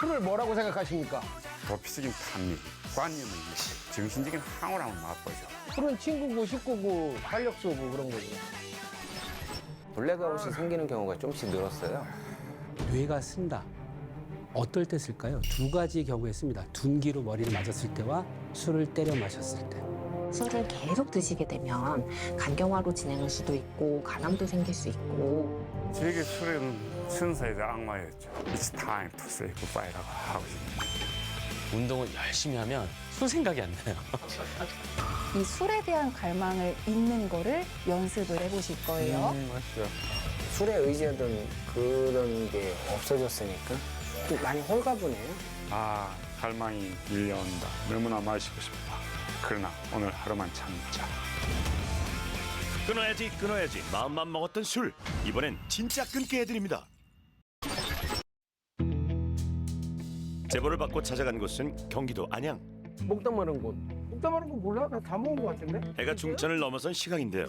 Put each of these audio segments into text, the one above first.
술을 뭐라고 생각하십니까? 도피적인 탐닉, 관념의 이식, 정신적인 황홀함을 맛보죠. 술은 친구고 식구고 활력소고 그런 거죠. 블랙아웃이 생기는 경우가 좀씩 늘었어요. 뇌가 쓴다. 어떨 때 쓸까요? 두 가지 경우에 씁니다. 둔기로 머리를 맞았을 때와 술을 때려 마셨을 때. 술을 계속 드시게 되면 간경화로 진행할 수도 있고 간암도 생길 수 있고 저에게 술은 천사의 악마였죠. It's time to say goodbye라고 하고 싶습니다. 운동을 열심히 하면 술 생각이 안 나요. 이 술에 대한 갈망을 잊는 거를 연습을 해보실 거예요. 맞죠. 술에 의지하던 그런 게 없어졌으니까 좀 많이 홀가분해요. 아, 갈망이 밀려온다. 너무나 마시고 싶다. 그러나 오늘 하루만 참자. 끊어야지 마음만 먹었던 술 이번엔 진짜 끊게 해드립니다. 제보를 받고 찾아간 곳은 경기도 안양. 먹다 마른 곳. 먹다 마른 곳 몰라? 나 다 먹은 것 같은데? 해가 중천을 넘어선 시각인데요.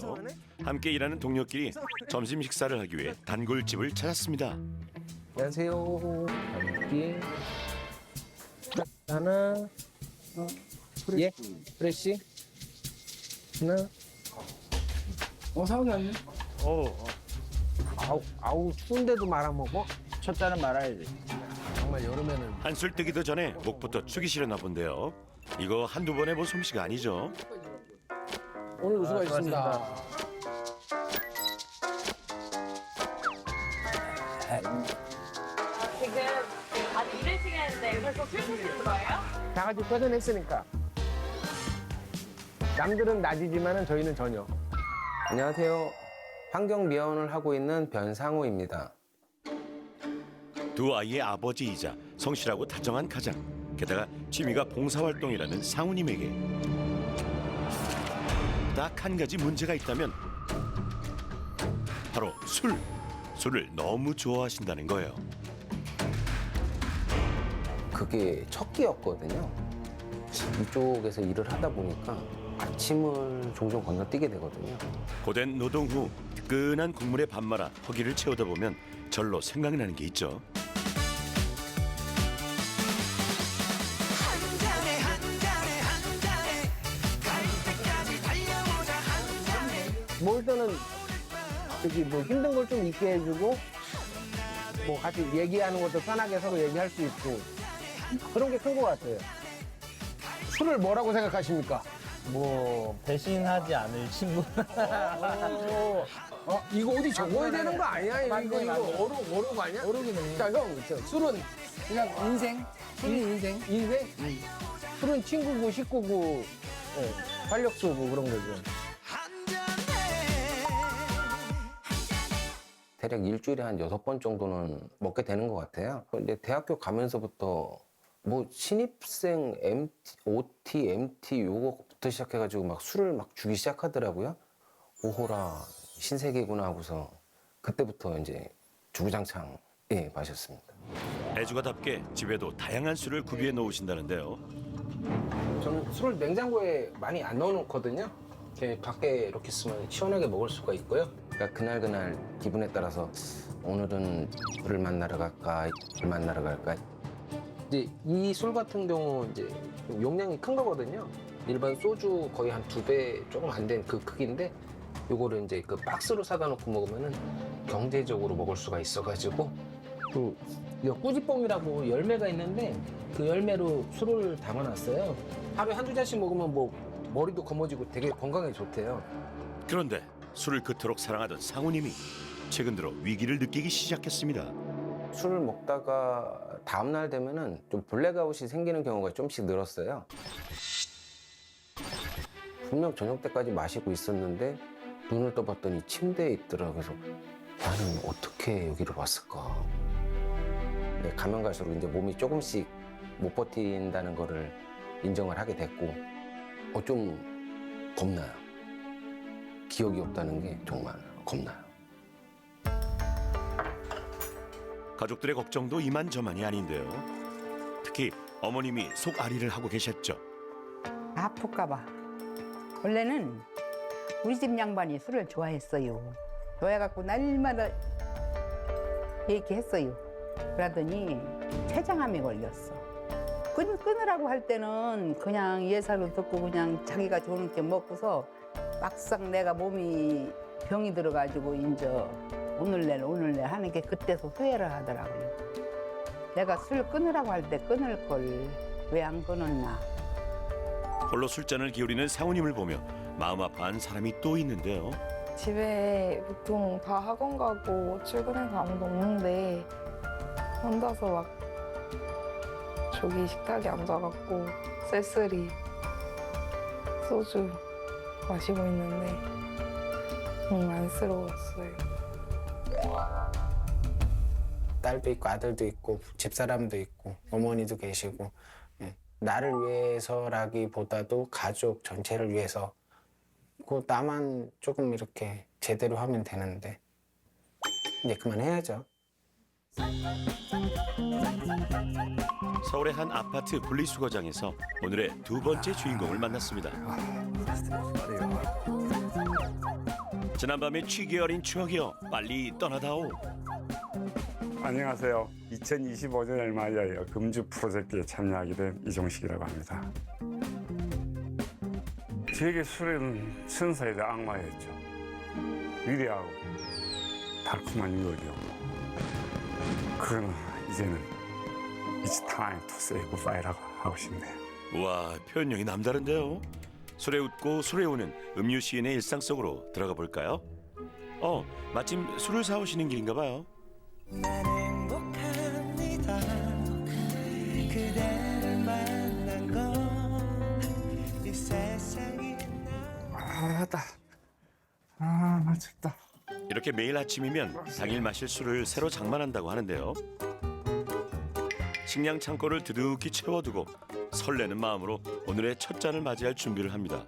함께 일하는 동료끼리 점심 식사를 하기 위해 단골집을 찾았습니다. 안녕하세요. 여기 하나, 예, 프레시 하나. 상하게 왔네. 아우 추운데도 말아 먹어? 첫 잔은 말아야지. 정말 여름에는 한술 뜨기도 전에 목부터 축이 시렸나 본데요. 이거 한두 번 해본 솜씨가 아니죠. 오늘 수고하셨습니다. 지금 아직 일을 시간인데 벌써 술 드시는 거예요? 다 같이 퇴근했으니까. 남들은 낮이지만은 저희는 저녁. 안녕하세요. 환경 미화원을 하고 있는 변상우입니다. 두 아이의 아버지이자 성실하고 다정한 가장. 게다가 취미가 봉사활동이라는 상우님에게 딱 한 가지 문제가 있다면 바로 술. 술을 너무 좋아하신다는 거예요. 그게 첫 끼였거든요. 이쪽에서 일을 하다 보니까 아침을 종종 건너뛰게 되거든요. 고된 노동 후 뜨끈한 국물에 밥 말아 허기를 채우다 보면 절로 생각이 나는 게 있죠. 뭘 때는 저기 뭐 힘든 걸 좀 잊게 해주고 뭐 같이 얘기하는 것도 편하게 서로 얘기할 수 있고 그런 게 큰 것 같아요. 술을 뭐라고 생각하십니까? 뭐 배신하지 않을 친구. 이거 어디 적어야 되는 거 아니야? 이거 어록 아니야? 어록이네. 자, 형, 술은 그냥 인생? 술이 인생? 인생? 술은 친구고 식구고 활력소고 그런 거죠. 대략 일주일에 한 6번 정도는 먹게 되는 것 같아요. 이제 대학교 가면서부터 뭐 신입생 OT, MT 요거부터 시작해가지고 막 술을 막 주기 시작하더라고요. 오호라 신세계구나 하고서 그때부터 이제 주구장창 마셨습니다. 애주가답게 집에도 다양한 술을 구비해 놓으신다는데요. 저는 술을 냉장고에 많이 안 넣어놓거든요. 이렇게 밖에 이렇게 쓰면 시원하게 먹을 수가 있고요. 그러니까 그날 기분에 따라서 오늘은 술을 만나러 갈까, 술 만나러 갈까. 이제 이 술 같은 경우 이제 좀 용량이 큰 거거든요. 일반 소주 거의 한 2배 조금 안 된 그 크기인데 요거를 이제 그 박스로 사다 놓고 먹으면은 경제적으로 먹을 수가 있어가지고 또 이거 꾸지뽕이라고 열매가 있는데 그 열매로 술을 담아놨어요. 하루에 한두 잔씩 먹으면 뭐 머리도 검어지고 되게 건강에 좋대요. 그런데 술을 그토록 사랑하던 상우님이 최근 들어 위기를 느끼기 시작했습니다. 술을 먹다가 다음날 되면은 좀 블랙아웃이 생기는 경우가 좀씩 늘었어요. 분명 저녁 때까지 마시고 있었는데 눈을 떠봤더니 침대에 있더라고요. 그래서 나는 어떻게 여기로 왔을까? 네, 가면 갈수록 이제 몸이 조금씩 못 버틴다는 거를 인정을 하게 됐고 좀 겁나요. 기억이 없다는 게 정말 겁나요. 가족들의 걱정도 이만저만이 아닌데요. 특히 어머님이 속앓이를 하고 계셨죠. 아플까 봐. 원래는 우리 집 양반이 술을 좋아했어요. 좋아해갖고 날마다 얘기했어요. 그러더니 췌장암이 걸렸어. 끊으라고 할 때는 그냥 예사를 듣고 그냥 자기가 좋은 게 먹고서 막상 내가 몸이 병이 들어가지고 이제 오늘 내일 하는 게 그때서 후회를 하더라고요. 내가 술 끊으라고 할 때 끊을 걸 왜 안 끊었나. 홀로 술잔을 기울이는 상우님을 보며 마음 아파한 사람이 또 있는데요. 집에 보통 다 학원 가고 출근해서 아무도 없는데 혼자서 막 저기 식탁에 앉아갖고 쓸쓸히 소주 마시고 있는데 너무 안쓰러웠어요. 딸도 있고 아들도 있고 집사람도 있고 어머니도 계시고 나를 위해서라기보다도 가족 전체를 위해서 나만 조금 이렇게 제대로 하면 되는데 이제 그만해야죠. 서울의 한 아파트 분리수거장에서 오늘의 두 번째 주인공을 만났습니다. 지난밤의 취기 어린 추억이여 빨리 떠나다오. 안녕하세요. 2025년을 맞이하여 금주 프로젝트에 참여하게 된 이종식이라고 합니다. 저에게 술은 천사에 대한 악마였죠. 위대하고 달콤한 유혹이었고 그러나 이제는 It's time to say goodbye라고 하고 싶네요. 와, 표현력이 남다른데요. 술에 웃고 술에 우는 음유 시인의 일상 속으로 들어가 볼까요? 마침 술을 사오시는 길인가 봐요. 맛있다. 이렇게 매일 아침이면 당일 마실 술을 새로 장만한다고 하는데요. 식량 창고를 두둑히 채워두고 설레는 마음으로 오늘의 첫 잔을 맞이할 준비를 합니다.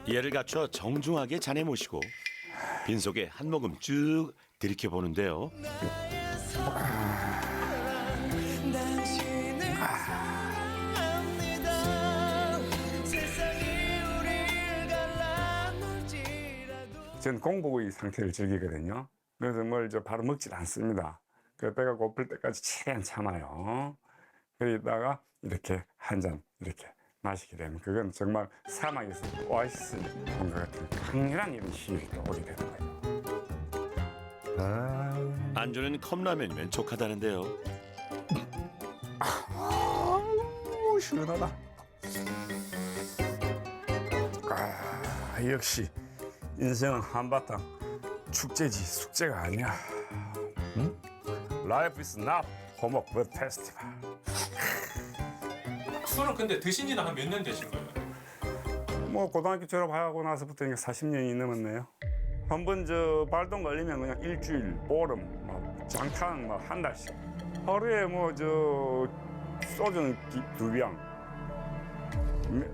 예를 갖춰 정중하게 잔에 모시고 빈속에 한 모금 쭉 들이켜 보는데요. 전 공복의 상태를 즐기거든요. 그래서 뭘 바로 먹질 않습니다. 그 배가 고플 때까지 최대한 참아요. 그러다가 이렇게 한 잔 이렇게 마시게 되면 그건 정말 사막에서 오아시스를 본 것 같은 강렬한 이런 시력이 오게 되는 거예요. 안주는 컵라면이면 족하다는데요. 시원하다. 역시 인생은 한바탕 축제지 숙제가 아니야. 응? Life is not homework but festival. 술은 근데 드신 지는 한 몇 년 되신 거예요? 뭐 고등학교 졸업하고 나서부터 40년이 넘었네요. 한번 발동 걸리면 그냥 일주일, 보름, 장탄 한 달씩. 하루에 소주는 2병,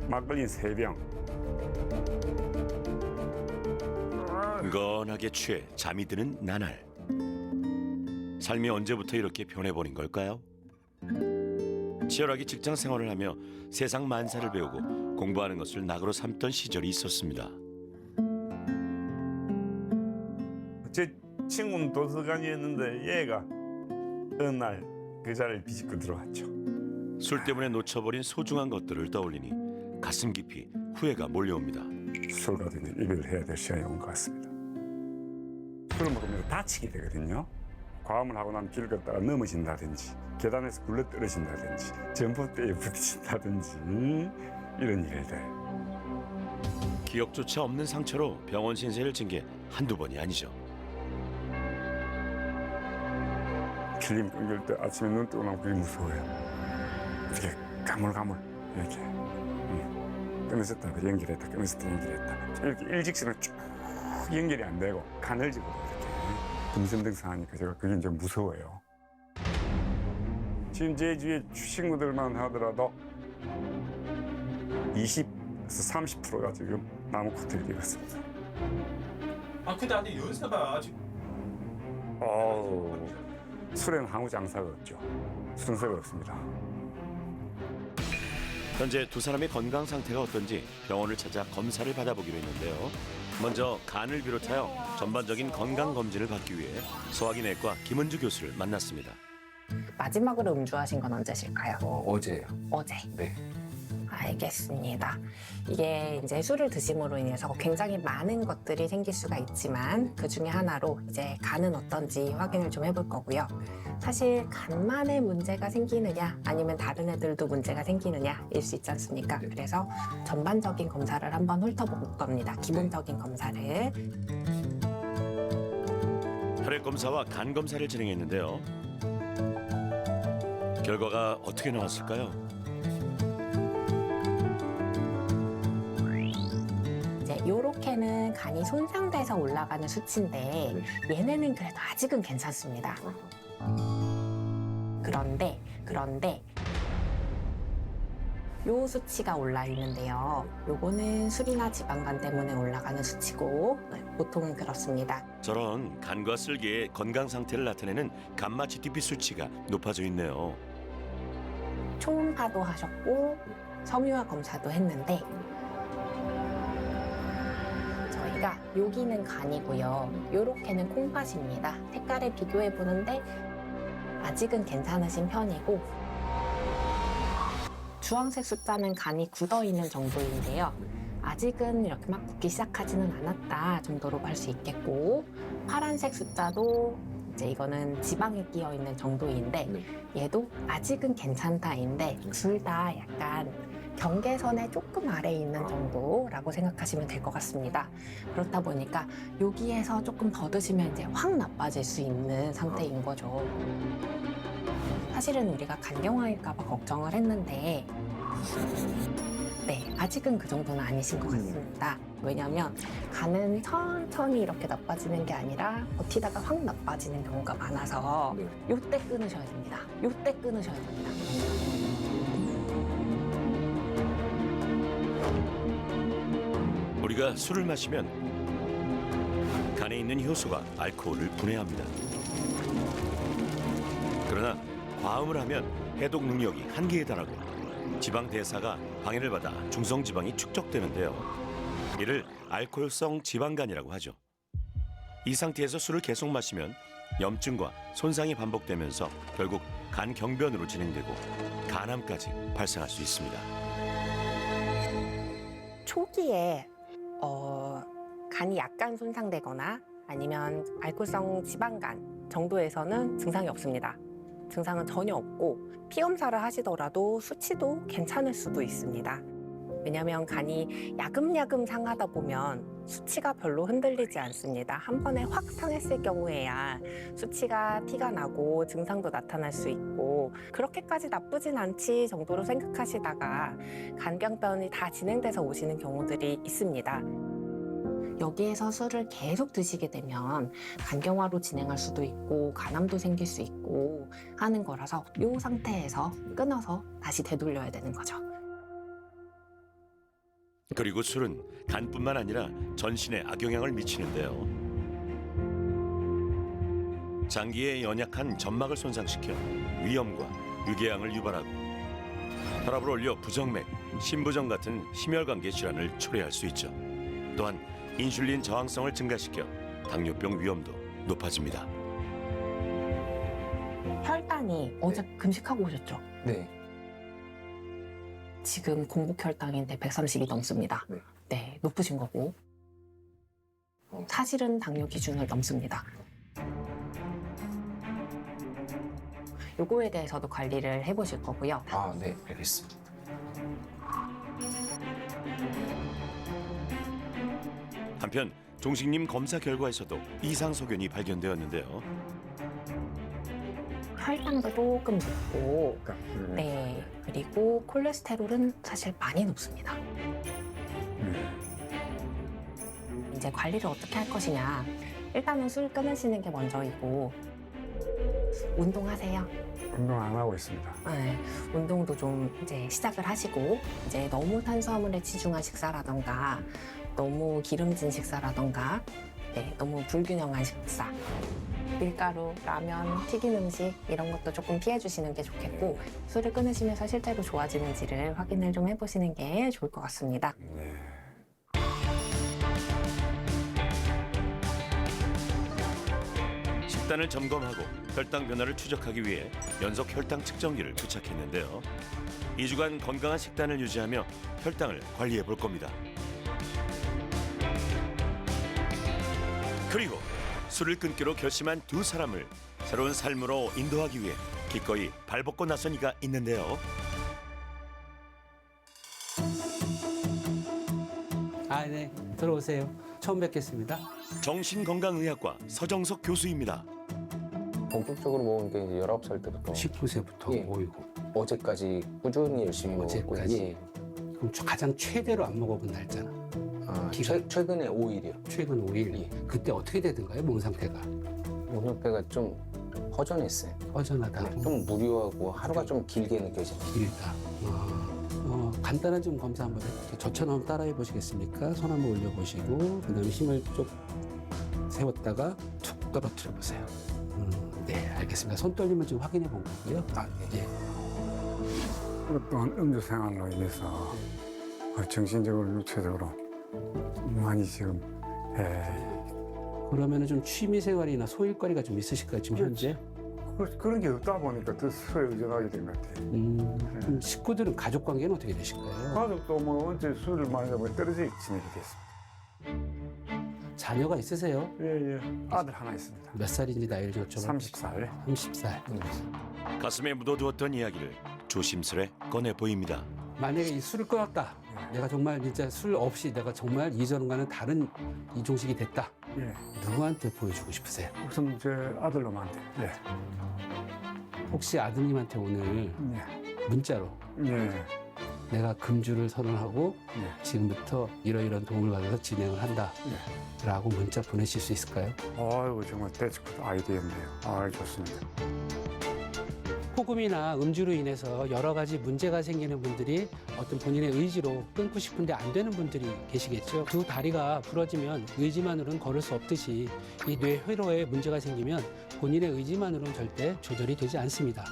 막걸리는 3병. 은건하게 취해 잠이 드는 나날. 삶이 언제부터 이렇게 변해버린 걸까요? 치열하게 직장 생활을 하며 세상 만사를 배우고 공부하는 것을 낙으로 삼던 시절이 있었습니다. 제 친구는 도서관이었는데 얘가 어느 날 그 자리를 비집고 들어왔죠. 술 때문에 놓쳐버린 소중한 것들을 떠올리니 가슴 깊이 후회가 몰려옵니다. 술과 이별을 해야 될 시간이 온 것 같습니다. 술을 먹으면 다치게 되거든요. 과음을 하고 나면 길 걷다가 넘어진다든지 계단에서 굴러 떨어진다든지 점프대에 부딪힌다든지 이런 일들. 기억조차 없는 상처로 병원 신세를 진 게 한두 번이 아니죠. 필름 끊길 때 아침에 눈 뜨고 나면 그게 무서워요. 이렇게 가물가물 이렇게 끊어졌다 연결했다 끊어졌다 연결했다 이렇게 일직선으로 쭉 연결이 안 되고 가늘지고 이렇게 듬성듬성하니까 제가 그게 좀 무서워요. 지금 제 주위에 친구들만 하더라도 20에서 30%가 지금 나무 코트를 입었습니다. 근데 아직 연세가 아직 술에는 아무 장사가 없죠. 순서가 없습니다. 현재 두 사람의 건강 상태가 어떤지 병원을 찾아 검사를 받아보기로 했는데요. 먼저 간을 비롯하여 전반적인 건강 검진을 받기 위해 소화기 내과 김은주 교수를 만났습니다. 마지막으로 음주하신 건 언제실까요? 어제요. 어제. 네. 알겠습니다. 이게 이제 술을 드심으로 인해서 굉장히 많은 것들이 생길 수가 있지만 그 중에 하나로 이제 간은 어떤지 확인을 좀 해볼 거고요. 사실 간만에 문제가 생기느냐 아니면 다른 애들도 문제가 생기느냐일 수 있지 않습니까? 그래서 전반적인 검사를 한번 훑어볼 겁니다. 기본적인 검사를. 혈액 검사와 간 검사를 진행했는데요. 결과가 어떻게 나왔을까요? 이제 요렇게는 간이 손상돼서 올라가는 수치인데 얘네는 그래도 아직은 괜찮습니다. 그런데 요 수치가 올라 있는데요. 요거는 술이나 지방간 때문에 올라가는 수치고 보통은 그렇습니다. 저런 간과 쓸개의 건강 상태를 나타내는 감마 GTP 수치가 높아져 있네요. 초음파도 하셨고 섬유화 검사도 했는데 저희가 여기는 간이고요. 요렇게는 콩팥입니다. 색깔을 비교해 보는데 아직은 괜찮으신 편이고 주황색 숫자는 간이 굳어 있는 정도인데요. 아직은 이렇게 막 굳기 시작하지는 않았다 정도로 볼 수 있겠고 파란색 숫자도 이제 이거는 지방이 끼어 있는 정도인데 얘도 아직은 괜찮다인데 둘 다 약간 경계선의 조금 아래에 있는 정도라고 생각하시면 될 것 같습니다. 그렇다 보니까 여기에서 조금 더 드시면 이제 확 나빠질 수 있는 상태인 거죠. 사실은 우리가 간경화일까 봐 걱정을 했는데 네, 아직은 그 정도는 아니신 것 같습니다. 왜냐하면 간은 천천히 이렇게 나빠지는 게 아니라 버티다가 확 나빠지는 경우가 많아서 요때 끊으셔야 됩니다. 요때 끊으셔야 됩니다. 우리가 술을 마시면 간에 있는 효소가 알코올을 분해합니다. 그러나 과음을 하면 해독 능력이 한계에 달하고 지방 대사가 방해를 받아 중성 지방이 축적되는데요. 이를 알코올성 지방간이라고 하죠. 이 상태에서 술을 계속 마시면 염증과 손상이 반복되면서 결국 간 경변으로 진행되고 간암까지 발생할 수 있습니다. 초기에 간이 약간 손상되거나 아니면 알코올성 지방간 정도에서는 증상이 없습니다. 증상은 전혀 없고 피검사를 하시더라도 수치도 괜찮을 수도 있습니다. 왜냐하면 간이 야금야금 상하다 보면 수치가 별로 흔들리지 않습니다. 한 번에 확 상했을 경우에야 수치가 티가 나고 증상도 나타날 수 있고 그렇게까지 나쁘진 않지 정도로 생각하시다가 간경변이 다 진행돼서 오시는 경우들이 있습니다. 여기에서 술을 계속 드시게 되면 간경화로 진행할 수도 있고 간암도 생길 수 있고 하는 거라서 이 상태에서 끊어서 다시 되돌려야 되는 거죠. 그리고 술은 간뿐만 아니라 전신에 악영향을 미치는데요. 장기에 연약한 점막을 손상시켜 위염과 유궤양을 유발하고 혈압을 올려 부정맥, 심부정 같은 심혈관계 질환을 초래할 수 있죠. 또한 인슐린 저항성을 증가시켜 당뇨병 위험도 높아집니다. 혈당이 어제 금식하고 오셨죠? 네. 지금 공복 혈당인데 130이 넘습니다. 네, 높으신 거고 사실은 당뇨 기준을 넘습니다. 요거에 대해서도 관리를 해보실 거고요. 아, 네, 알겠습니다. 한편 종식님 검사 결과에서도 이상 소견이 발견되었는데요. 혈당도 조금 높고, 네, 그리고 콜레스테롤은 사실 많이 높습니다. 이제 관리를 어떻게 할 것이냐. 일단은 술 끊으시는 게 먼저이고, 운동하세요. 운동 안 하고 있습니다. 네, 운동도 좀 이제 시작을 하시고, 이제 너무 탄수화물에 치중한 식사라던가, 너무 기름진 식사라던가, 네, 너무 불균형한 식사. 밀가루, 라면, 튀긴 음식 이런 것도 조금 피해 주시는 게 좋겠고 술을 끊으시면서 실제로 좋아지는지를 확인을 좀 해보시는 게 좋을 것 같습니다. 식단을 점검하고 혈당 변화를 추적하기 위해 연속 혈당 측정기를 부착했는데요. 2주간 건강한 식단을 유지하며 혈당을 관리해 볼 겁니다. 그리고 술을 끊기로 결심한 두 사람을 새로운 삶으로 인도하기 위해 기꺼이 발벗고 나선 이가 있는데요. 아, 네. 들어오세요. 처음 뵙겠습니다. 정신건강의학과 서정석 교수입니다. 본격적으로 먹은 게 이제 19살 때부터 19세부터 예. 모이고. 어제까지 꾸준히 열심히 먹었고 어제까지? 예. 그럼 가장 최대로 안 먹어본 날짜나? 최근에 5일이요. 최근 5일. 예. 그때 어떻게 되던가요? 몸 상태가? 몸무게가 좀 허전했어요. 허전하다. 좀 무료하고 하루가 좀 길게 느껴집니다. 길다. 간단한 좀 검사 한번 해볼게요. 저처럼 한번 따라해 보시겠습니까? 손 한번 올려보시고 그다음에 힘을 쭉 세웠다가 툭 떨어뜨려 보세요. 네, 알겠습니다. 손 떨림을 좀 확인해 본 거고요. 예. 어떤 음주 생활로 인해서 정신적으로 육체적으로 많이 지금 그러면은 좀 취미 생활이나 소일거리가 좀 있으실까요? 지금 현재? 그런 게 없다 보니까 더 술에 의존하게 된 것 같아요. 그럼 식구들은 가족 관계는 어떻게 되실까요? 가족도 뭐 언제 술을 많이 먹으면 떨어져 지내게 됐습니다. 자녀가 있으세요? 예. 아들 하나 있습니다. 몇 살인지 나이를 여쭤봐. 30살. 30살. 가슴에 묻어두었던 이야기를 조심스레 꺼내 보입니다. 만약에 이 술을 끊었다. 내가 정말 진짜 술 없이 내가 정말 이전과는 다른 이종식이 됐다. 예. 누구한테 보여주고 싶으세요? 우선 제 아들놈한테. 예. 혹시 아드님한테 오늘 문자로 예. 내가 금주를 선언하고 지금부터 이러이러한 도움을 받아서 진행을 한다 라고 문자 보내실 수 있을까요? 아이고 정말 대축 아이디어인데요. 아 좋습니다. 폭음이나 음주로 인해서 여러 가지 문제가 생기는 분들이 어떤 본인의 의지로 끊고 싶은데 안 되는 분들이 계시겠죠. 두 다리가 부러지면 의지만으로는 걸을 수 없듯이 이 뇌회로에 문제가 생기면 본인의 의지만으로는 절대 조절이 되지 않습니다.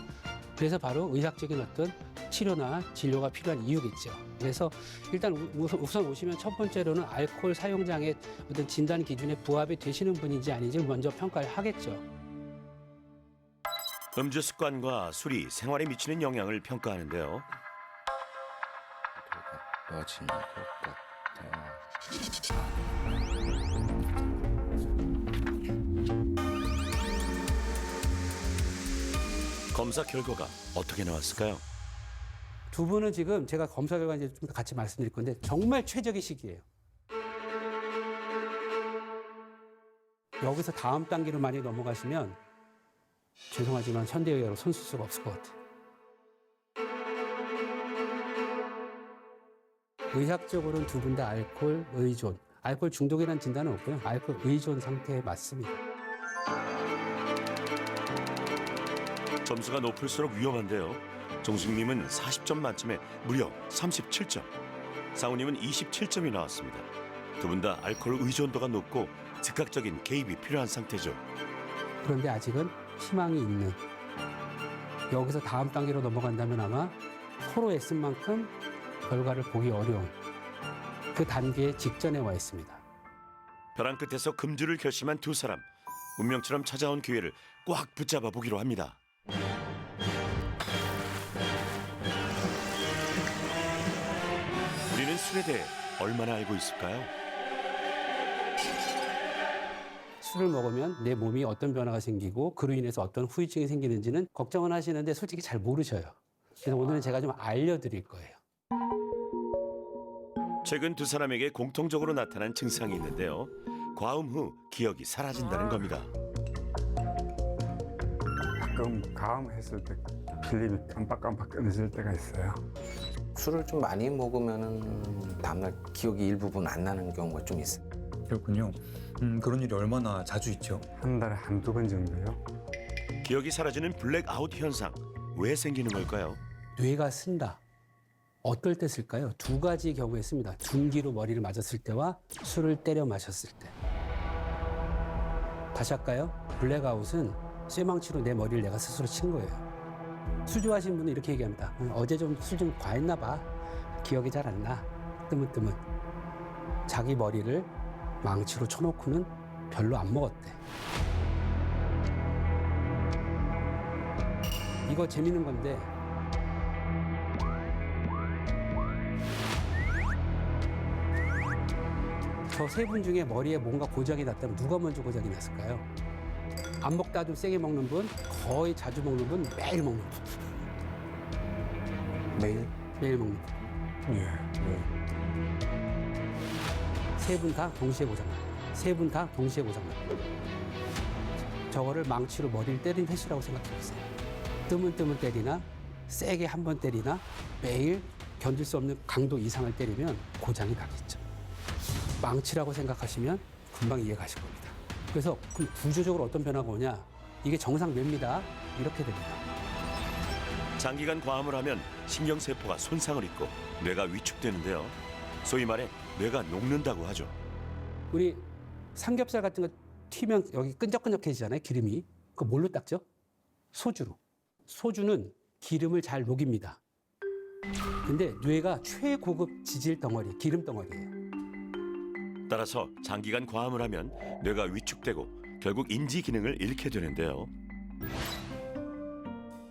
그래서 바로 의학적인 어떤 치료나 진료가 필요한 이유겠죠. 그래서 일단 우선 오시면 첫 번째로는 알코올 사용장의 어떤 진단 기준에 부합이 되시는 분인지 아닌지 먼저 평가를 하겠죠. 음주 습관과 술이 생활에 미치는 영향을 평가하는데요. 좋아지는 것 같아요. 검사 결과가 어떻게 나왔을까요? 두 분은 지금 제가 검사 결과 이제 좀 같이 말씀드릴 건데 정말 최적의 시기예요. 여기서 다음 단계로 많이 넘어가시면 죄송하지만 현대의학으로 손 쓸 수가 없을 것 같아요. 의학적으로는 두 분 다 알코올 의존, 알코올 중독이라는 진단은 없고요. 알코올 의존 상태에 맞습니다. 점수가 높을수록 위험한데요. 종숙님은 40점 만점에 무려 37점, 상우님은 27점이 나왔습니다. 두 분 다 알코올 의존도가 높고 즉각적인 개입이 필요한 상태죠. 그런데 아직은 희망이 있는, 여기서 다음 단계로 넘어간다면 아마 서로 애쓴 만큼 결과를 보기 어려운 그 단계의 직전에 와 있습니다. 벼랑 끝에서 금주를 결심한 두 사람, 운명처럼 찾아온 기회를 꽉 붙잡아 보기로 합니다. 우리는 술에 대해 얼마나 알고 있을까요? 술을 먹으면 내 몸이 어떤 변화가 생기고 그로 인해서 어떤 후유증이 생기는지는 걱정은 하시는데 솔직히 잘 모르셔요. 그래서 오늘은 제가 좀 알려드릴 거예요. 최근 두 사람에게 공통적으로 나타난 증상이 있는데요. 과음 후 기억이 사라진다는 겁니다. 가끔 가음했을 때 필름이 깜빡깜빡 끊어질 때가 있어요. 술을 좀 많이 먹으면은 다음날 기억이 일부분 안 나는 경우가 좀 있어요. 그렇군요. 그런 일이 얼마나 자주 있죠? 한 달에 한두 번 정도요. 기억이 사라지는 블랙아웃 현상, 왜 생기는 걸까요? 뇌가 쓴다. 어떨 때 쓸까요? 두 가지 경우에 씁니다. 둔기로 머리를 맞았을 때와 술을 때려 마셨을 때. 다시 할까요? 블랙아웃은 쇠망치로 내 머리를 내가 스스로 친 거예요. 술 좋아하시는 분은 이렇게 얘기합니다. 어제 좀 술 좀 과했나 봐. 기억이 잘 안 나. 뜨문뜨문. 자기 머리를 망치로 쳐놓고는 별로 안 먹었대. 이거 재밌는 건데 저 세 분 중에 머리에 뭔가 고장이 났다면 누가 먼저 고장이 났을까요? 안 먹다 좀 세게 먹는 분, 거의 자주 먹는 분, 매일 먹는 분. 매일 먹는 분. 세 분 다 동시에 고장나요. 세 분 다 동시에 고장나요. 저거를 망치로 머리를 때린 횟수라고 생각해보세요. 뜨문뜨문 때리나 세게 한 번 때리나 매일 견딜 수 없는 강도 이상을 때리면 고장이 나겠죠. 망치라고 생각하시면 금방 이해 가실 겁니다. 그래서 그럼 구조적으로 어떤 변화가 오냐? 이게 정상 뇌입니다. 이렇게 됩니다. 장기간 과음을 하면 신경세포가 손상을 입고 뇌가 위축되는데요. 소위 말해 뇌가 녹는다고 하죠. 우리 삼겹살 같은 거 튀면 여기 끈적끈적해지잖아요. 기름이. 그거 뭘로 닦죠? 소주로. 소주는 기름을 잘 녹입니다. 근데 뇌가 최고급 지질 덩어리, 기름 덩어리예요. 따라서 장기간 과음을 하면 뇌가 위축되고 결국 인지 기능을 잃게 되는데요.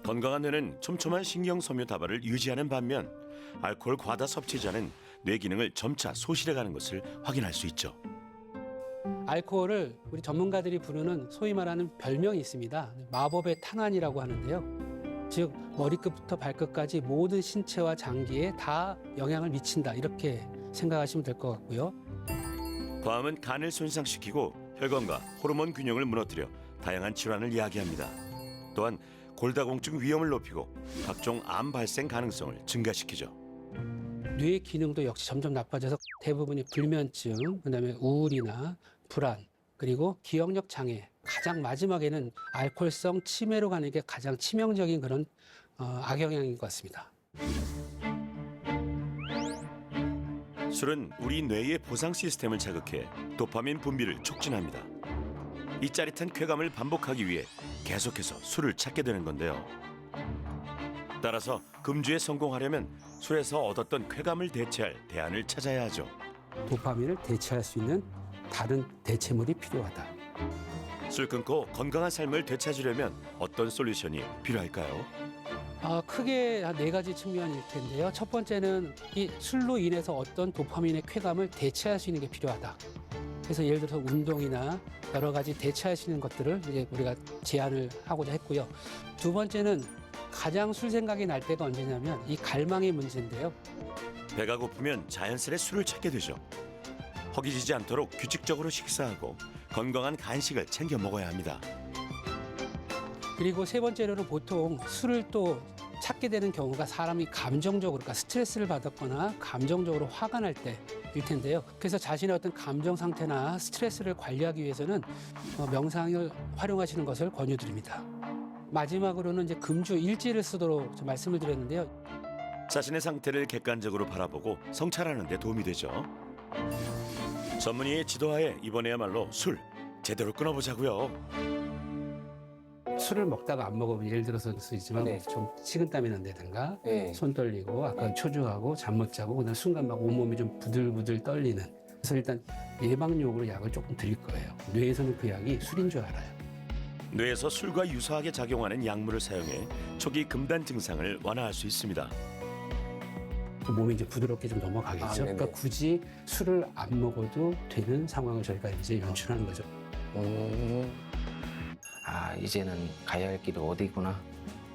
건강한 뇌는 촘촘한 신경섬유 다발을 유지하는 반면 알코올 과다 섭취자는 뇌 기능을 점차 소실해가는 것을 확인할 수 있죠. 알코올을 우리 전문가들이 부르는 소위 말하는 별명이 있습니다. 마법의 탕환이라고 하는데요. 즉 머리끝부터 발끝까지 모든 신체와 장기에 다 영향을 미친다. 이렇게 생각하시면 될 것 같고요. 과음은 간을 손상시키고 혈관과 호르몬 균형을 무너뜨려 다양한 질환을 야기합니다. 또한 골다공증 위험을 높이고 각종 암 발생 가능성을 증가시키죠. 뇌 기능도 역시 점점 나빠져서 대부분이 불면증, 그다음에 우울이나 불안, 그리고 기억력 장애, 가장 마지막에는 알코올성 치매로 가는 게 가장 치명적인 그런 악영향인 것 같습니다. 술은 우리 뇌의 보상 시스템을 자극해 도파민 분비를 촉진합니다. 이 짜릿한 쾌감을 반복하기 위해 계속해서 술을 찾게 되는 건데요. 따라서 금주에 성공하려면 술에서 얻었던 쾌감을 대체할 대안을 찾아야 하죠. 도파민을 대체할 수 있는 다른 대체물이 필요하다. 술 끊고 건강한 삶을 되찾으려면 어떤 솔루션이 필요할까요? 크게 한 4가지 측면일 텐데요. 첫 번째는 이 술로 인해서 어떤 도파민의 쾌감을 대체할 수 있는 게 필요하다. 그래서 예를 들어서 운동이나 여러 가지 대체할 수 있는 것들을 이제 우리가 제안을 하고자 했고요. 두 번째는 가장 술 생각이 날 때가 언제냐면 이 갈망의 문제인데요. 배가 고프면 자연스레 술을 찾게 되죠. 허기지지 않도록 규칙적으로 식사하고 건강한 간식을 챙겨 먹어야 합니다. 그리고 세 번째로는 보통 술을 또 찾게 되는 경우가 사람이 감정적으로, 그러니까 스트레스를 받았거나 감정적으로 화가 날 때일 텐데요. 그래서 자신의 어떤 감정 상태나 스트레스를 관리하기 위해서는 명상을 활용하시는 것을 권유드립니다. 마지막으로는 이제 금주 일지를 쓰도록 좀 말씀을 드렸는데요. 자신의 상태를 객관적으로 바라보고 성찰하는 데 도움이 되죠. 전문의의 지도하에 이번에야말로 술 제대로 끊어보자고요. 술을 먹다가 안 먹으면 예를 들어서 쓰이지만 네. 좀 식은땀이 난다든가 네. 손 떨리고 아까 초조하고 잠 못 자고 그다음 순간 막 온몸이 좀 부들부들 떨리는. 그래서 일단 예방용으로 약을 조금 드릴 거예요. 뇌에서는 그 약이 술인 줄 알아요. 뇌에서 술과 유사하게 작용하는 약물을 사용해 초기 금단 증상을 완화할 수 있습니다. 몸이 이제 부드럽게 좀 넘어가겠죠. 네네. 그러니까 굳이 술을 안 먹어도 되는 상황을 저희가 이제 연출하는 거죠. 이제는 가야 할 길이 어디구나.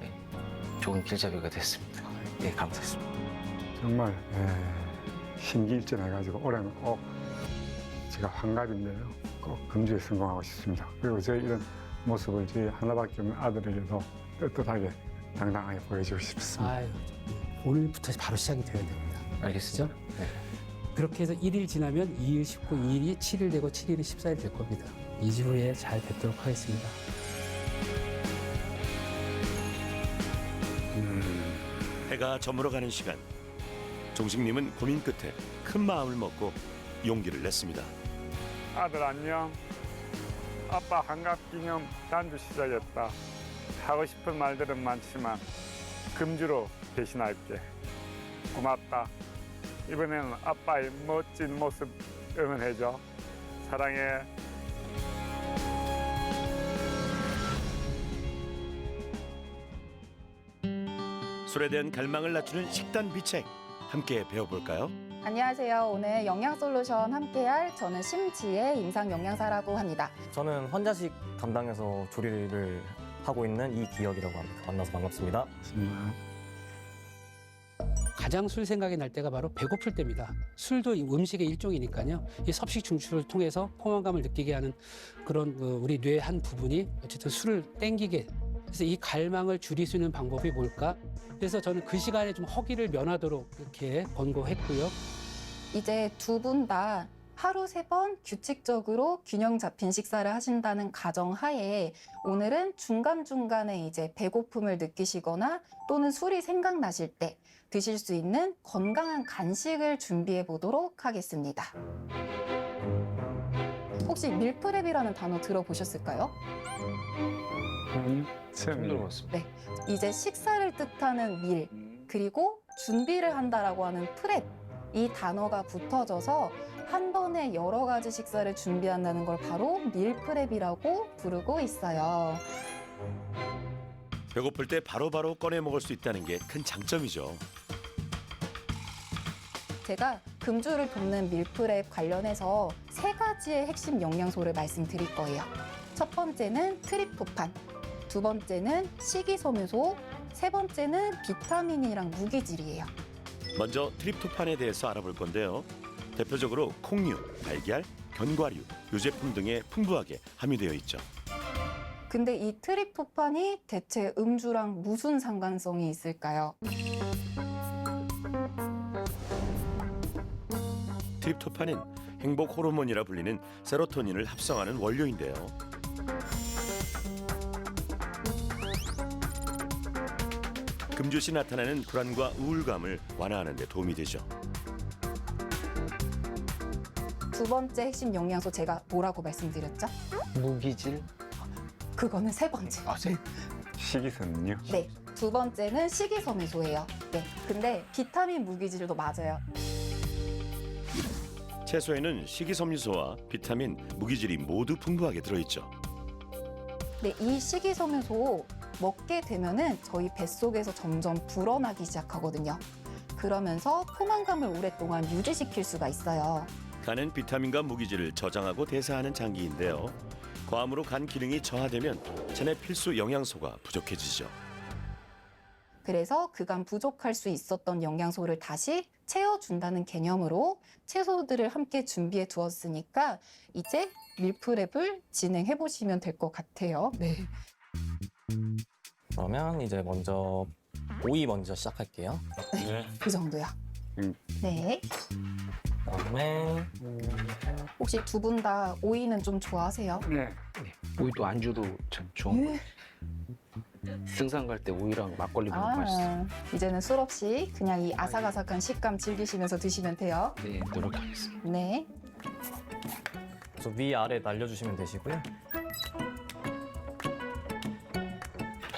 네, 좋은 길잡이가 됐습니다. 네, 감사했습니다. 정말 심기일전해가지고 올해는 꼭 제가 환갑인데요. 꼭 금주에 성공하고 싶습니다. 그리고 제 이런 모습을 저희 하나밖에 없는 아들에게도 떳떳하게 당당하게 보여주고 싶습니다. 아유, 오늘부터 바로 시작이 돼야 됩니다. 알겠습니다. 네. 그렇게 해서 1일 지나면 2일 19, 2일이 7일 되고 7일이 14일 될 겁니다. 2주 후에 잘 뵙도록 하겠습니다. 해가 저물어가는 시간. 종식님은 고민 끝에 큰 마음을 먹고 용기를 냈습니다. 아들 안녕. 아빠 한갑기념 단주 시작했다. 하고 싶은 말들은 많지만 금주로 대신할게. 고맙다. 이번에는 아빠의 멋진 모습 응원해줘. 사랑해. 술에 대한 갈망을 낮추는 식단 비책 함께 배워볼까요? 안녕하세요. 오늘 영양솔루션 함께할 저는 심지혜 임상영양사라고 합니다. 저는 혼자식 담당해서 조리를 하고 있는 이기혁이라고 합니다. 만나서 반갑습니다. 가장 술 생각이 날 때가 바로 배고플 때입니다. 술도 이 음식의 일종이니까요. 이 섭식 중추를 통해서 포만감을 느끼게 하는 그런 우리 뇌의 한 부분이 어쨌든 술을 땡기게. 그래서 이 갈망을 줄일 수 있는 방법이 뭘까? 그래서 저는 그 시간에 좀 허기를 면하도록 이렇게 권고했고요. 이제 두 분 다 하루 3번 규칙적으로 균형 잡힌 식사를 하신다는 가정하에 오늘은 중간중간에 이제 배고픔을 느끼시거나 또는 술이 생각나실 때 드실 수 있는 건강한 간식을 준비해 보도록 하겠습니다. 혹시 밀프렙이라는 단어 들어보셨을까요? 처음 들어봤습니다. 네. 이제 식사를 뜻하는 밀, 그리고 준비를 한다라고 하는 프렙. 이 단어가 붙어져서 한 번에 여러 가지 식사를 준비한다는 걸 바로 밀프렙이라고 부르고 있어요. 배고플 때 바로바로 꺼내 먹을 수 있다는 게 큰 장점이죠. 제가 금주를 돕는 밀프렙 관련해서 3가지의 핵심 영양소를 말씀드릴 거예요. 첫 번째는 트립토판, 두 번째는 식이섬유소, 세 번째는 비타민이랑 무기질이에요. 먼저 트립토판에 대해서 알아볼 건데요. 대표적으로 콩류, 달걀, 견과류, 유제품 등에 풍부하게 함유되어 있죠. 근데 이 트립토판이 대체 음주랑 무슨 상관성이 있을까요? 트립토판은 행복 호르몬이라 불리는 세로토닌을 합성하는 원료인데요. 금주 시 나타나는 불안과 우울감을 완화하는 데 도움이 되죠. 두 번째 핵심 영양소 제가 뭐라고 말씀드렸죠? 무기질? 그거는 세 번째. 식이섬유. 네. 두 번째는 식이섬유소예요. 네. 근데 비타민 무기질도 맞아요. 채소에는 식이섬유소와 비타민, 무기질이 모두 풍부하게 들어있죠. 네, 이 식이섬유소 먹게 되면은 저희 뱃속에서 점점 불어나기 시작하거든요. 그러면서 포만감을 오랫동안 유지시킬 수가 있어요. 간은 비타민과 무기질을 저장하고 대사하는 장기인데요. 과음으로 간 기능이 저하되면 체내 필수 영양소가 부족해지죠. 그래서 그간 부족할 수 있었던 영양소를 다시 채워준다는 개념으로 채소들을 함께 준비해 두었으니까 이제 밀프렙을 진행해 보시면 될 것 같아요. 네. 그러면 이제 먼저 오이 먼저 시작할게요. 그 정도요. 음. 네. 그다음에 혹시 두 분 다 오이는 좀 좋아하세요? 네. 오이도 안주로 참 좋은 거. 등산 갈 때 오이랑 막걸리 먹으면 맛있어요. 이제는 술 없이 그냥 이 아삭아삭한 식감 즐기시면서 드시면 돼요. 네, 노력하겠습니다. 네. 그래서 위아래 날려주시면 되시고요.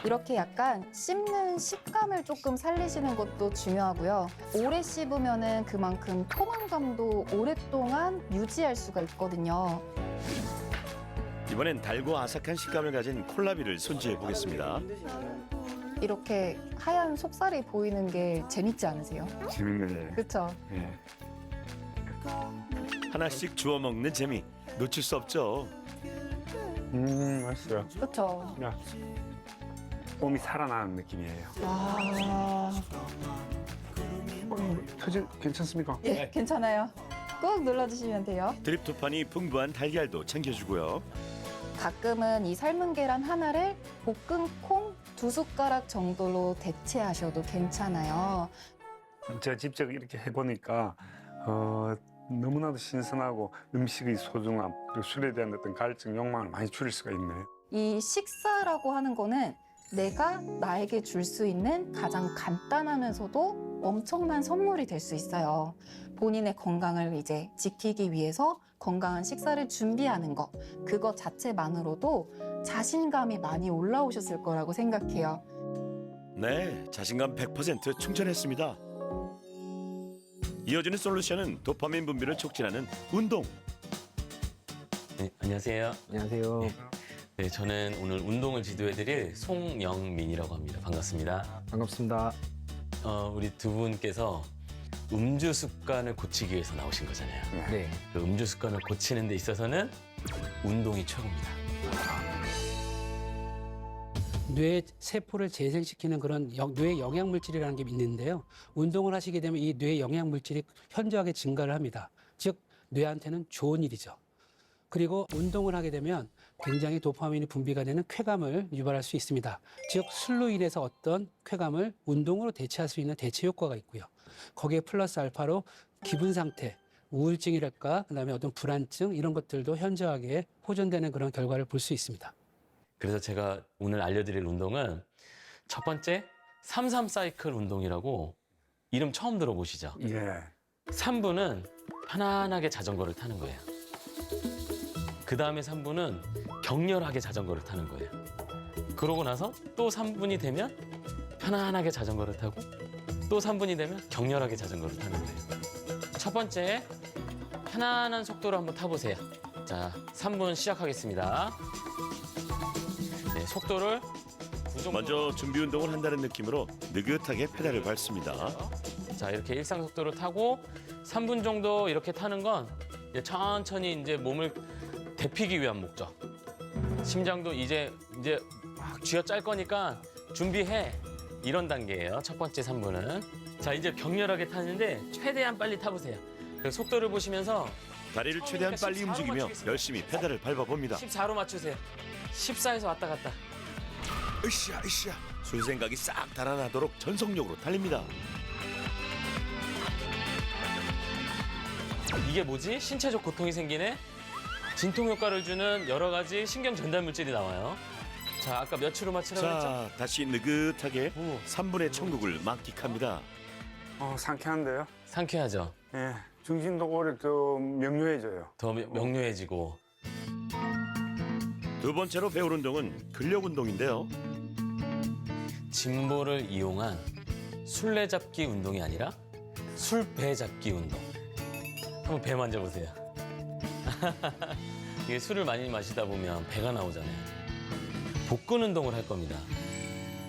이렇게 약간 씹는 식감을 조금 살리시는 것도 중요하고요. 오래 씹으면은 그만큼 포만감도 오랫동안 유지할 수가 있거든요. 이번엔 달고 아삭한 식감을 가진 콜라비를 손질해 보겠습니다. 이렇게 하얀 속살이 보이는 게 재밌지 않으세요? 재밌네. 그렇죠? 예. 하나씩 주워 먹는 재미 놓칠 수 없죠. 맛있어요. 그렇죠. 그냥 몸이 살아나는 느낌이에요. 아, 터질 괜찮습니까? 예, 괜찮아요. 꾹 눌러주시면 돼요. 트립토판이 풍부한 달걀도 챙겨주고요. 가끔은 이 삶은 계란 하나를 볶은 콩 2숟가락 정도로 대체하셔도 괜찮아요. 제가 직접 이렇게 해보니까 너무나도 신선하고 음식의 소중함, 그리고 술에 대한 어떤 갈증, 욕망을 많이 줄일 수가 있네요. 이 식사라고 하는 거는 내가 나에게 줄 수 있는 가장 간단하면서도 엄청난 선물이 될 수 있어요. 본인의 건강을 이제 지키기 위해서 건강한 식사를 준비하는 것, 그것 자체만으로도 자신감이 많이 올라오셨을 거라고 생각해요. 네, 자신감 100% 충전했습니다. 이어지는 솔루션은 도파민 분비를 촉진하는 운동. 네, 안녕하세요. 안녕하세요. 네, 저는 오늘 운동을 지도해드릴 송영민이라고 합니다. 반갑습니다. 반갑습니다. 우리 두 분께서 음주 습관을 고치기 위해서 나오신 거잖아요. 네. 그 음주 습관을 고치는 데 있어서는 운동이 최고입니다. 뇌 세포를 재생시키는 그런 뇌 영양 물질이라는 게 있는데요. 운동을 하시게 되면 이 뇌 영양 물질이 현저하게 증가를 합니다. 즉 뇌한테는 좋은 일이죠. 그리고 운동을 하게 되면 굉장히 도파민이 분비가 되는 쾌감을 유발할 수 있습니다. 즉 술로 인해서 어떤 쾌감을 운동으로 대체할 수 있는 대체 효과가 있고요. 거기에 플러스 알파로 기분 상태, 우울증이랄까, 그다음에 어떤 불안증 이런 것들도 현저하게 호전되는 그런 결과를 볼 수 있습니다. 그래서 제가 오늘 알려드릴 운동은 첫 번째 33 사이클 운동이라고 이름 처음 들어보시죠? 예. 3분은 편안하게 자전거를 타는 거예요. 그 다음에 3분은 격렬하게 자전거를 타는 거예요. 그러고 나서 또 3분이 되면 편안하게 자전거를 타고 또 3분이 되면 격렬하게 자전거를 타는 거예요. 첫 번째, 편안한 속도로 한번 타보세요. 자, 3분 시작하겠습니다. 네, 속도를 먼저 준비 운동을 한다는 느낌으로 느긋하게 페달을 밟습니다. 자, 이렇게 일상 속도로 타고 3분 정도 이렇게 타는 건 이제 천천히 이제 몸을 데피기 위한 목적. 심장도 이제 막 쥐어짤 거니까 준비해. 이런 단계예요. 첫 번째 3분은. 자, 이제 격렬하게 타는데 최대한 빨리 타보세요. 그리고 속도를 보시면서 다리를 최대한 빨리 움직이며 열심히 페달을 밟아봅니다. 14로 맞추세요. 14에서 왔다 갔다. 으쌰 으쌰. 술 생각이 싹 달아나도록 전속력으로 달립니다. 이게 뭐지? 신체적 고통이 생기네? 진통 효과를 주는 여러 가지 신경 전달 물질이 나와요. 자, 아까 몇으로 맞추라고 했죠? 자, 다시 느긋하게 3분의 천국을 만끽합니다. 상쾌한데요? 상쾌하죠? 예. 중심도 오히려 더 명료해져요. 더 명료해지고. 두 번째로 배울 운동은 근력 운동인데요. 진보를 이용한 술래잡기 운동이 아니라 술배잡기 운동. 한번 배 만져보세요. 이게 술을 많이 마시다 보면 배가 나오잖아요. 복근 운동을 할 겁니다.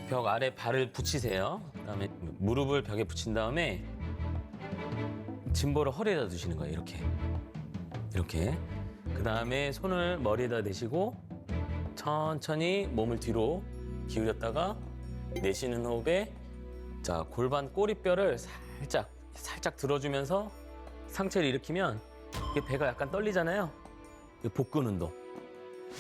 벽 아래 발을 붙이세요. 그다음에 무릎을 벽에 붙인 다음에 진보를 허리에다 두시는 거예요. 이렇게. 이렇게. 그다음에 손을 머리에다 대시고 천천히 몸을 뒤로 기울였다가 내쉬는 호흡에 자, 골반 꼬리뼈를 살짝 들어주면서 상체를 일으키면 이게 배가 약간 떨리잖아요. 이게 복근 운동.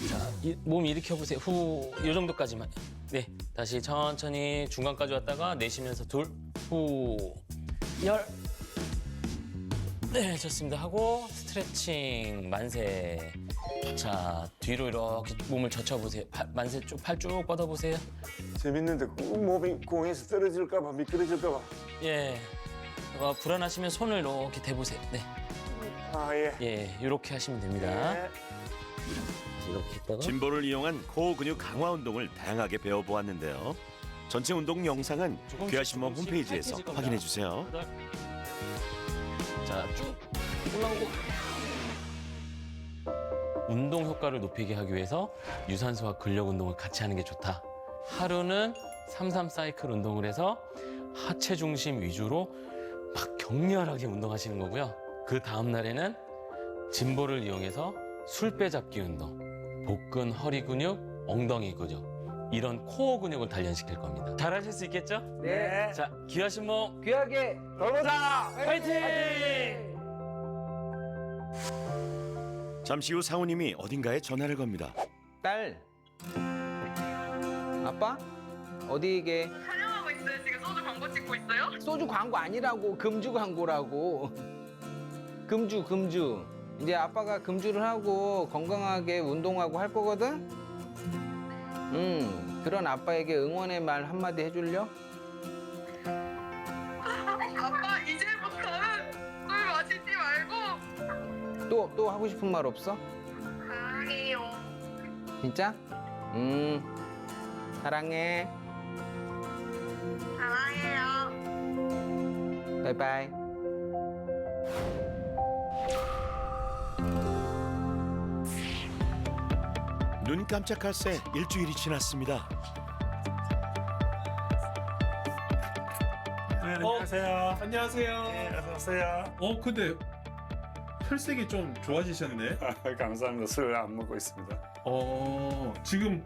자, 몸 일으켜보세요. 후, 이 정도까지만. 네, 다시 천천히 중간까지 왔다가 내쉬면서 둘, 후, 열. 네, 좋습니다. 하고 스트레칭, 만세. 자, 뒤로 이렇게 몸을 젖혀보세요. 만세 쭉, 팔 쭉 뻗어보세요. 재밌는데 몸이 공에서 떨어질까 봐 미끄러질까 봐. 예. 불안하시면 손을 이렇게 대보세요. 네. 아, 예. 예, 이렇게 하시면 됩니다. 예. 이렇게 했다가 진보를 이용한 코어 근육 강화 운동을 다양하게 배워보았는데요. 전체 운동 영상은 귀하신몸 홈페이지에서 팔 확인해 주세요. 자, 쭉 올라오고. 운동 효과를 높이게 하기 위해서 유산소와 근력 운동을 같이 하는 게 좋다. 하루는 33 사이클 운동을 해서 하체 중심 위주로 막 격렬하게 운동하시는 거고요. 그 다음 날에는 진보를 이용해서 술배잡기 운동, 복근, 허리 근육, 엉덩이 근육 이런 코어 근육을 단련시킬 겁니다. 잘하실 수 있겠죠? 네. 자, 귀하신 몸 귀하게 돌보자! 화이팅! 잠시 후 상우님이 어딘가에 전화를 겁니다. 딸. 아빠? 어디 게? 촬영하고 있어요. 지금 소주 광고 찍고 있어요? 소주 광고 아니라고 금주 광고라고. 금주. 이제 아빠가 금주를 하고 건강하게 운동하고 할 거거든? 그런 아빠에게 응원의 말 한마디 해줄려? 아빠 이제부터는 술 마시지 말고 또 하고 싶은 말 없어? 사랑해요. 진짜? 사랑해. 사랑해요. 바이바이. 눈 깜짝할 새 일주일이 지났습니다. 네, 안녕하세요. 네, 어서 오세요. 근데 혈색이 좀 좋아지셨네. 감사합니다. 술을 안 먹고 있습니다. 지금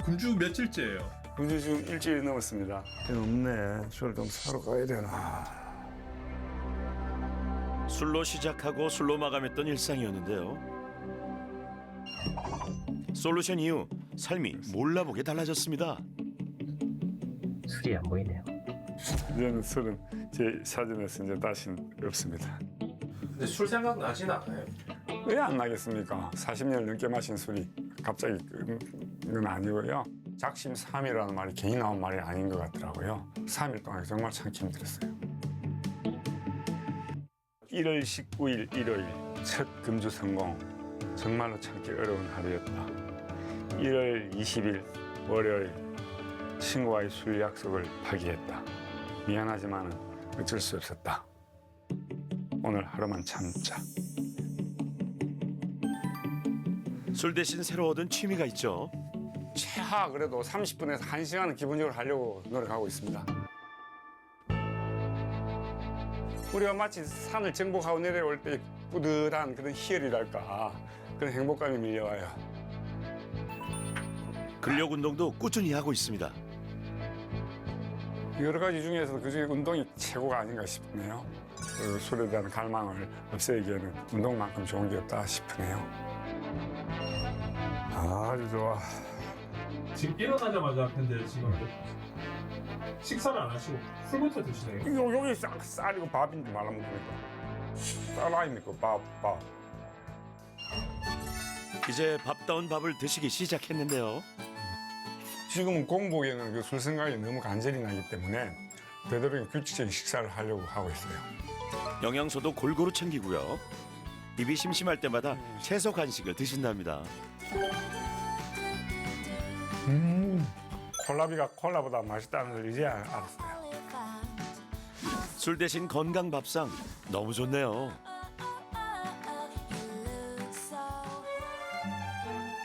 금주 며칠째예요? 군주 지금 일주일이 넘었습니다. 없네. 술 좀 사러 가야 되나. 술로 시작하고 술로 마감했던 일상이었는데요. 솔루션 이후 삶이 몰라보게 달라졌습니다. 술이 안 보이네요. 이제는 술은 제 사진에서 이제 다시 없습니다. 근데 술 생각 나진 않아요? 왜 안 나겠습니까? 40년 넘게 마신 술이 갑자기 끊는 건 아니고요. 작심 삼일이라는 말이 괜히 나온 말이 아닌 것 같더라고요. 3일 동안 정말 참기 힘들었어요. 1월 19일 일요일 첫 금주 성공. 정말로 참기 어려운 하루였다. 1월 20일 월요일 친구와의 술 약속을 파기했다. 미안하지만 어쩔 수 없었다. 오늘 하루만 참자. 술 대신 새로 얻은 취미가 있죠. 최하 그래도 30분에서 1시간은 기본적으로 하려고 노력하고 있습니다. 우리가 마치 산을 정복하고 내려올 때 뿌듯한 그런 희열이랄까 그런 행복감이 밀려와요. 근력 운동도 꾸준히 하고 있습니다. 여러 가지 중에서 그중에 운동이 최고가 아닌가 싶네요. 그 술에 대한 갈망을 없애기에는 운동만큼 좋은 게 없다 싶으네요. 아주 좋아. 지금 일어나자마자 근데 지금 식사를 안 하시고 술부터 드시네요. 여기 쌀이고 밥인지 말아먹으니까 쌀 아닙니까? 밥. 이제 밥다운 밥을 드시기 시작했는데요. 지금은 공복에는 그 술 생각이 너무 간절히 나기 때문에 되도록 규칙적인 식사를 하려고 하고 있어요. 영양소도 골고루 챙기고요. 입이 심심할 때마다 채소 간식을 드신답니다. 콜라비가 콜라보다 맛있다는 걸 이제 알았어요. 술 대신 건강 밥상 너무 좋네요.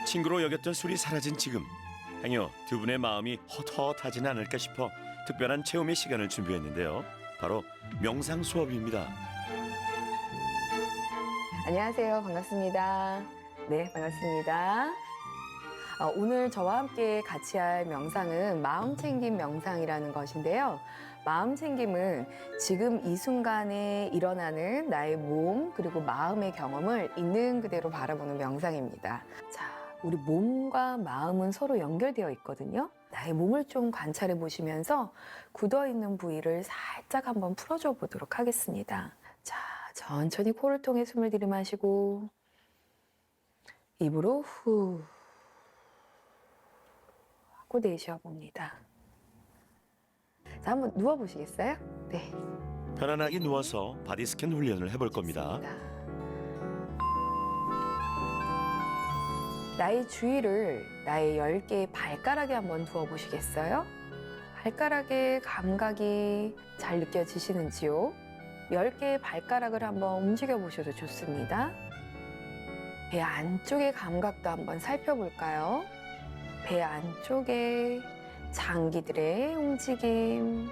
친구로 여겼던 술이 사라진 지금 행여 두 분의 마음이 헛헛하지는 않을까 싶어 특별한 체험의 시간을 준비했는데요. 바로 명상 수업입니다. 안녕하세요. 반갑습니다. 네, 반갑습니다. 오늘 저와 함께 같이 할 명상은 마음챙김 명상이라는 것인데요. 마음챙김은 지금 이 순간에 일어나는 나의 몸 그리고 마음의 경험을 있는 그대로 바라보는 명상입니다. 자, 우리 몸과 마음은 서로 연결되어 있거든요. 나의 몸을 좀 관찰해 보시면서 굳어있는 부위를 살짝 한번 풀어줘 보도록 하겠습니다. 자, 천천히 코를 통해 숨을 들이마시고 입으로 후 하고 내쉬어 봅니다. 자, 한번 누워보시겠어요? 네. 편안하게 누워서 바디 스캔 훈련을 해볼 겁니다. 나의 주위를 나의 10개의 발가락에 한번 두어보시겠어요? 발가락의 감각이 잘 느껴지시는지요? 10개의 발가락을 한번 움직여 보셔도 좋습니다. 배 안쪽의 감각도 한번 살펴볼까요? 배 안쪽에 장기들의 움직임.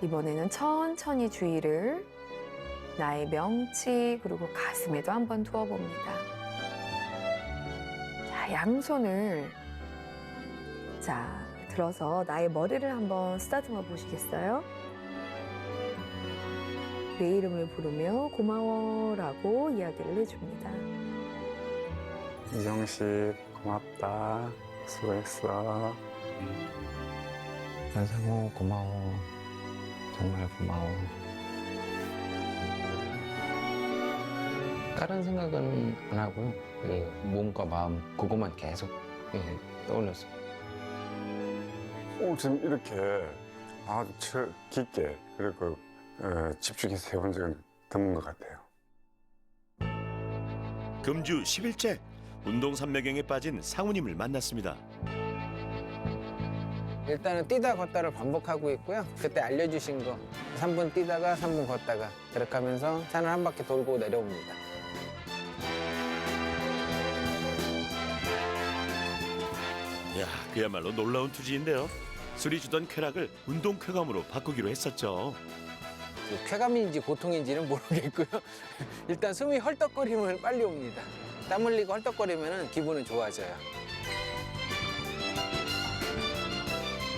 이번에는 천천히 주의를 나의 명치 그리고 가슴에도 한번 두어봅니다. 자, 양손을 들어서 나의 머리를 한번 쓰다듬어 보시겠어요? 내 이름을 부르며 고마워라고 이야기를 해줍니다. 이정식 고맙다. 수고했어. 연상호 고마워. 정말 고마워. 다른 생각은 안 하고요. 몸과 마음 그것만 계속 떠올렸어요. 지금 이렇게 아주 깊게 그리고 집중해서 해본 적은 드문 것 같아요. 금주 10일째 운동 삼매경에 빠진 상우님을 만났습니다. 일단은 뛰다 걷다를 반복하고 있고요. 그때 알려주신 거 3분 뛰다가 3분 걷다가 그렇게 하면서 산을 한 바퀴 돌고 내려옵니다. 야, 그야말로 놀라운 투지인데요. 술이 주던 쾌락을 운동 쾌감으로 바꾸기로 했었죠. 쾌감인지 고통인지는 모르겠고요. 일단 숨이 헐떡거리면 빨리 옵니다. 땀 흘리고 헐떡거리면 기분은 좋아져요.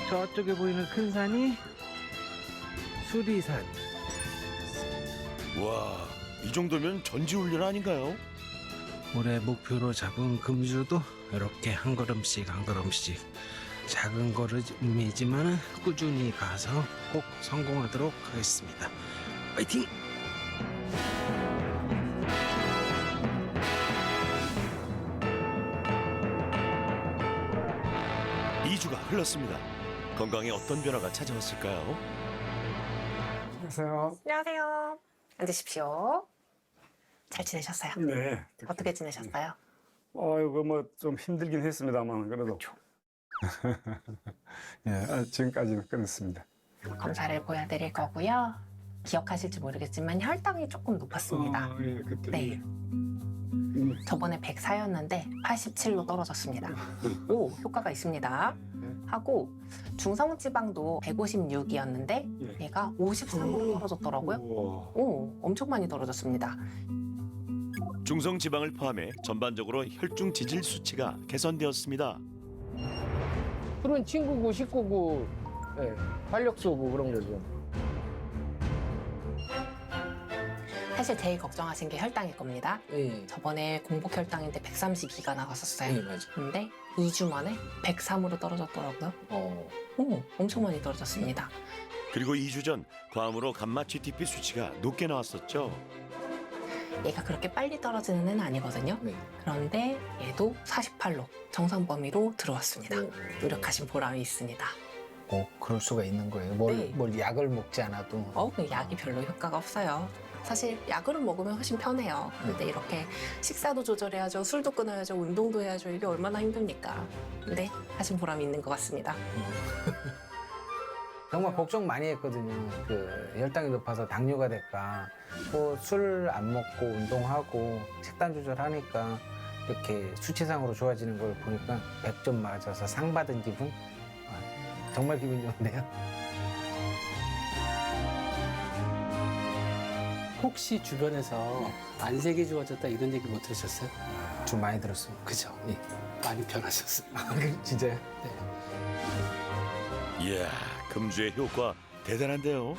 저쪽에 보이는 큰 산이 수리산. 와, 이 정도면 전지훈련 아닌가요? 올해 목표로 잡은 금주도 이렇게 한 걸음씩 한 걸음씩 작은 걸음이지만 꾸준히 가서 꼭 성공하도록 하겠습니다. 파이팅! 2주가 흘렀습니다. 건강에 어떤 변화가 찾아왔을까요? 안녕하세요. 안녕하세요. 앉으십시오. 잘 지내셨어요? 네. 어떻게 지내셨어요? 이거 뭐 좀 힘들긴 했습니다만 그래도 예, 지금까지는 끝냈습니다. 검사를 보여드릴 거고요. 기억하실지 모르겠지만 혈당이 조금 높았습니다. 예, 그때. 네. 저번에 104였는데 87로 떨어졌습니다. 오, 효과가 있습니다. 하고 중성지방도 156이었는데 얘가 53으로 떨어졌더라고요. 오, 엄청 많이 떨어졌습니다. 중성 지방을 포함해 전반적으로 혈중 지질 수치가 개선되었습니다. 술은 친구고 식구고 활력소고 그런 거죠. 사실 제일 걱정하신 게 혈당일 겁니다. 저번에 공복 혈당인데 132가 나갔었어요. 맞아. 근데 2주 만에 103으로 떨어졌더라고요. 오, 엄청 많이 떨어졌습니다. 그리고 2주 전 괌으로 감마 GTP 수치가 높게 나왔었죠. 얘가 그렇게 빨리 떨어지는 애는 아니거든요. 그런데 얘도 48로 정상 범위로 들어왔습니다. 노력하신 보람이 있습니다. 그럴 수가 있는 거예요. 뭘 약을 먹지 않아도. 약이 별로 효과가 없어요. 사실 약으로 먹으면 훨씬 편해요. 근데 이렇게 식사도 조절해야죠. 술도 끊어야죠. 운동도 해야죠. 이게 얼마나 힘듭니까? 근데 하신 보람이 있는 것 같습니다. 정말 걱정 많이 했거든요. 혈당이 높아서 당뇨가 될까. 술 안 먹고 운동하고 식단 조절하니까 이렇게 수치상으로 좋아지는 걸 보니까 100점 맞아서 상 받은 기분? 정말 기분 좋은데요. 혹시 주변에서 안색이 좋아졌다 이런 얘기 못 들으셨어요? 좀 많이 들었어요. 그죠? 예. 많이 변하셨어요. 진짜요? 네. 이야, 금주의 효과 대단한데요.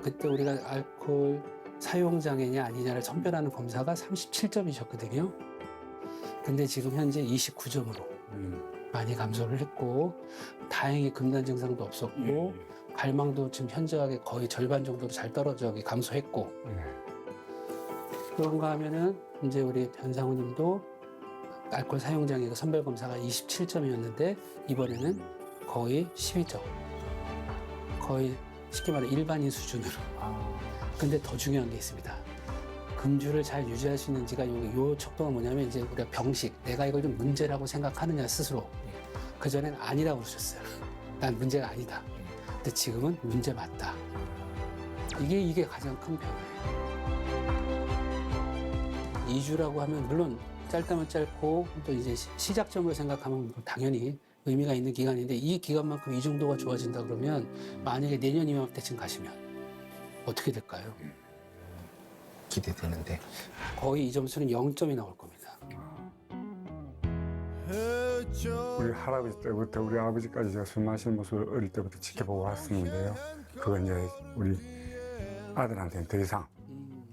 그때 우리가 알코올 사용장애냐 아니냐를 선별하는 검사가 37점이셨거든요. 근데 지금 현재 29점으로 많이 감소를 했고 다행히 금단 증상도 없었고 갈망도 지금 현저하게 거의 절반 정도로 잘 떨어져 감소했고 그런가 하면은 이제 우리 변상우님도 알코올 사용장애가 선별 검사가 27점이었는데 이번에는 거의 12점. 거의 쉽게 말해 일반인 수준으로. 근데 더 중요한 게 있습니다. 금주를 잘 유지할 수 있는지가 요 척도가 뭐냐면 이제 우리가 병식, 내가 이걸 좀 문제라고 생각하느냐 스스로. 그전엔 아니라고 그러셨어요. 난 문제가 아니다. 근데 지금은 문제 맞다. 이게 가장 큰 변화예요. 2주라고 하면 물론 짧다면 짧고 또 이제 시작점으로 생각하면 당연히 의미가 있는 기간인데 이 기간만큼 이 정도가 좋아진다 그러면 만약에 내년 이맘때쯤 가시면 어떻게 될까요? 기대되는데. 거의 이 점수는 0점이 나올 겁니다. 우리 할아버지 때부터 우리 아버지까지 제가 술 마시는 모습을 어릴 때부터 지켜보고 왔었는데요. 그건 이제 우리 아들한테는 더 이상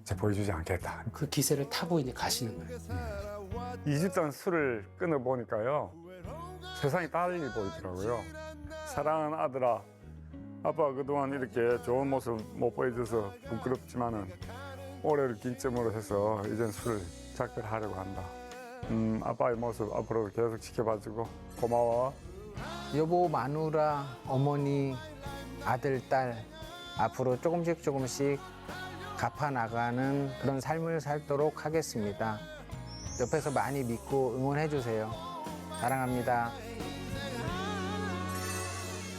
제가 보여주지 않겠다. 그 기세를 타고 이제 가시는 거예요. 2주 동안 술을 끊어보니까요. 세상이 달리 보이더라고요. 사랑하는 아들아, 아빠가 그동안 이렇게 좋은 모습 못 보여줘서 부끄럽지만은 올해를 기점으로 해서 이젠 술을 작별하려고 한다. 아빠의 모습 앞으로 계속 지켜봐주고 고마워. 여보, 마누라, 어머니, 아들, 딸 앞으로 조금씩 갚아 나가는 그런 삶을 살도록 하겠습니다. 옆에서 많이 믿고 응원해 주세요. 사랑합니다.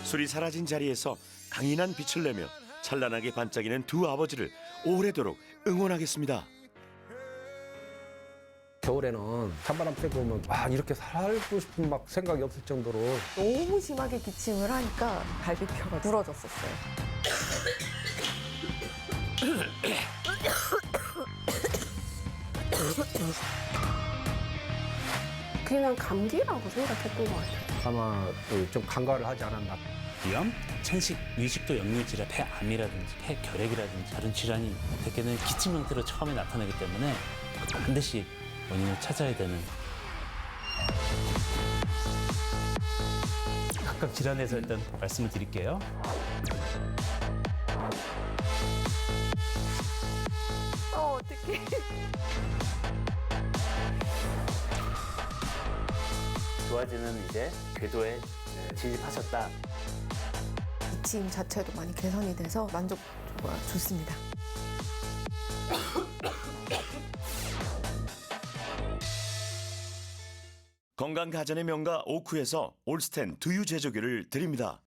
술이 사라진 자리에서 강인한 빛을 내며 찬란하게 반짝이는 두 아버지를 오래도록 응원하겠습니다. 겨울에는 찬바람 쐬고 오면 이렇게 살고 싶은 막 생각이 없을 정도로 너무 심하게 기침을 하니까 갈비뼈가 부러졌었어요. 그냥 감기라고 생각했던 것 같아요. 아마 좀 간과를 하지 않았나. 비염, 천식, 위식도 역류 질환, 폐암이라든지 폐결핵이라든지 다른 질환이 대개는 기침 형태로 처음에 나타나기 때문에 반드시 원인을 찾아야 되는. 각각 질환에서 일단 말씀을 드릴게요. 어떡해. 좋아지는 이제 궤도에 진입하셨다. 기침 자체도 많이 개선이 돼서 만족도가 좋습니다. 건강 가전의 명가 오쿠에서 올스텐 두유 제조기를 드립니다.